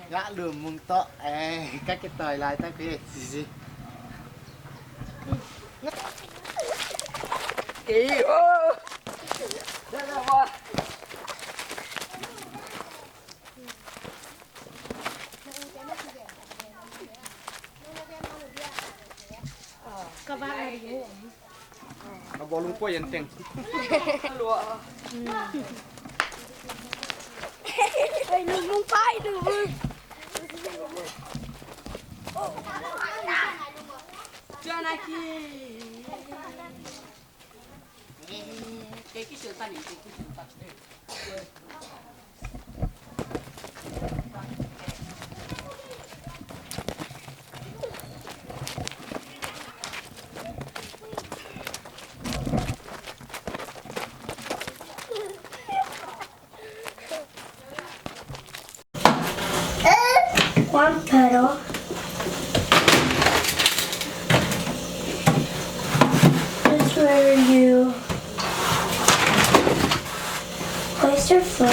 gã Lun Mung to các cái tời lại ta kia gì Ý ô đây là what các bạn này nó bỏ luôn quay tiền lụa ơi Lun Mung phải được chưa này kia cái sườn ta cái sườn ta one pedal. This is where you place your foot,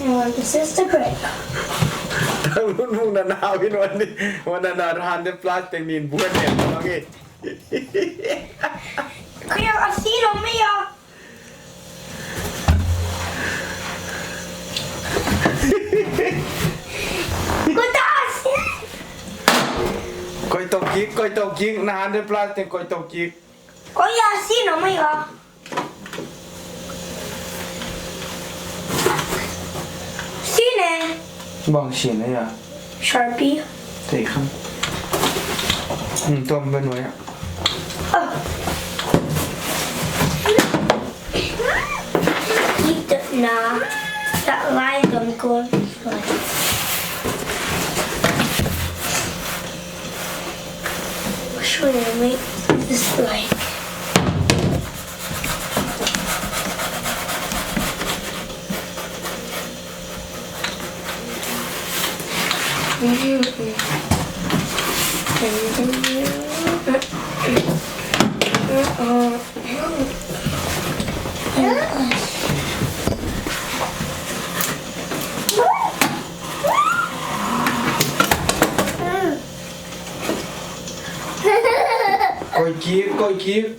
and this is the brake. Lun Mung là nào cáiวันนั้นหันเดปลาสติกนินบ้วนเนี่ยน้องเอ้ Kaya asino miya. Kutas. coi tàu chiếc làหันเดปลาสติกcoi tàu chiếc Kaya asino miya. Sine. bằng xỉn đấy à Sharpie. thấy không tôm bên ngoài ạ Keep the nah. That line don't go. Which way to make this like?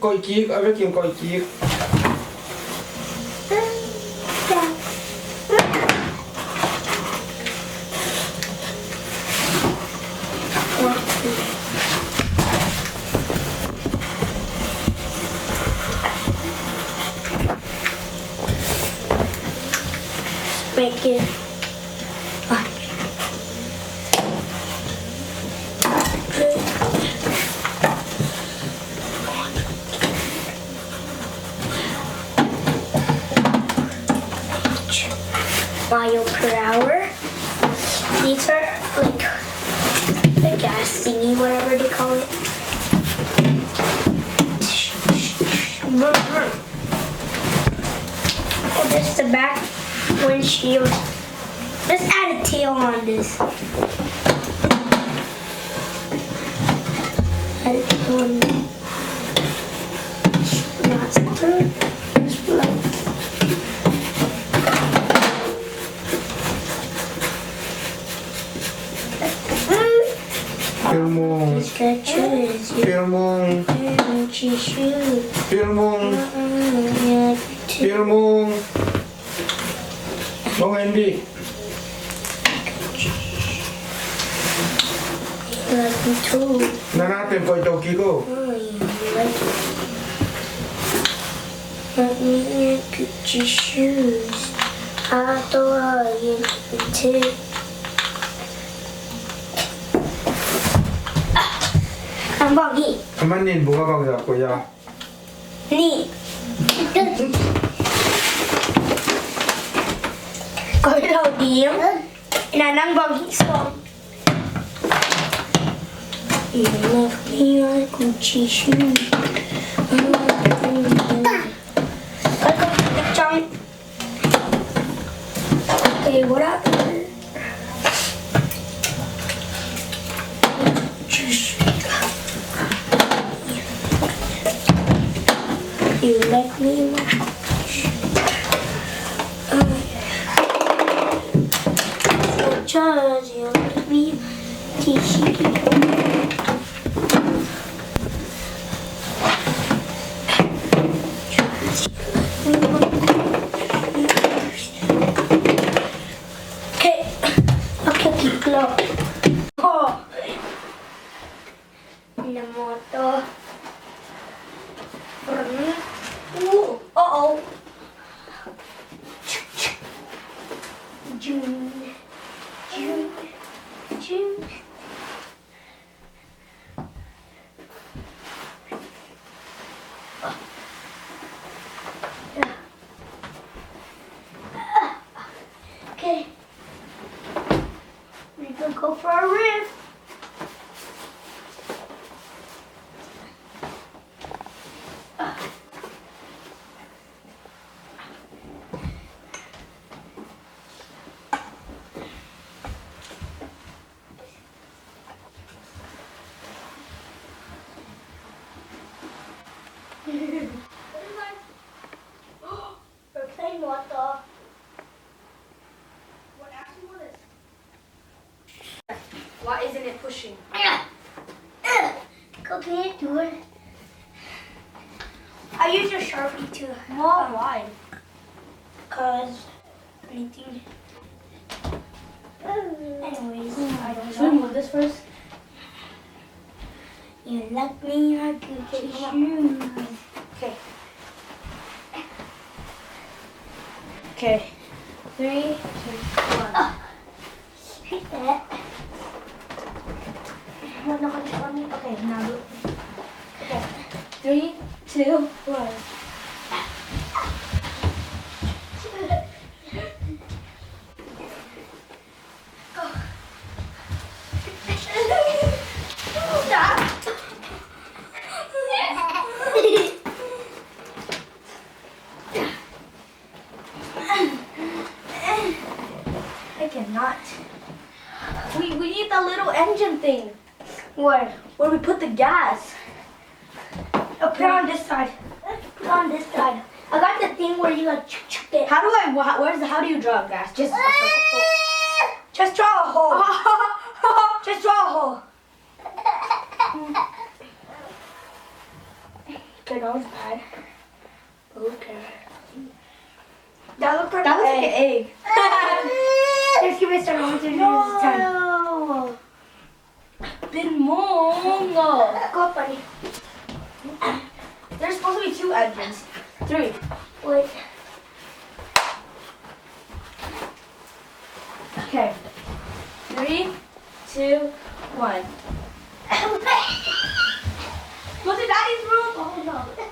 coi chiếc ở bên kia coi chiếc Make it. Mile per hour. These are like the gas thingy, whatever they call it. Oh, this is the back windshield. Let's add a tail on this. Add a tail on this. Not screw. Just like. Pil Mung Pil Mung Pil Mung Pil Mung bông em đi Nana tìm coi tàu kia cô Let me get your shoes. How do I get into? Ang bagi. Aman nin buka bang sa kuya Ni. Coi đầu điếm. Nanang bagi song. You left me like Gucci shoes. Okay, what happened? You let me watch. as you let me teach you. Okay, okay, Kiklo. Oh, Namoto. Ooh, uh-oh. June, June, June. Okay. We can go for a riff. We're playing water. What actually what is? Why isn't it pushing? Go, can you do it? I use your Sharpie too. Why? Cause anything. Anyways, I don't Should we know. move this first? You like me, I could get you. Okay. Okay. 3, 2, 1. Hit that. Okay, now do. Okay. 3, 2, 1. Stop. I cannot. We need the little engine thing What? where we put the gas. Oh, put it on this side. Put it on this side. I got the thing where you like chuck it. How do how do you draw gas? Just Just draw a hole. Just draw a hole. Okay, that was bad. Okay. That looked like That was an like an egg. Let's give it a start. 1, 2, 3, this time. No. Pil Mung. Go, buddy. There's supposed to be 2 engines. 3. Wait. Okay. 3, 2, 1. Go to Daddy's room. Oh no.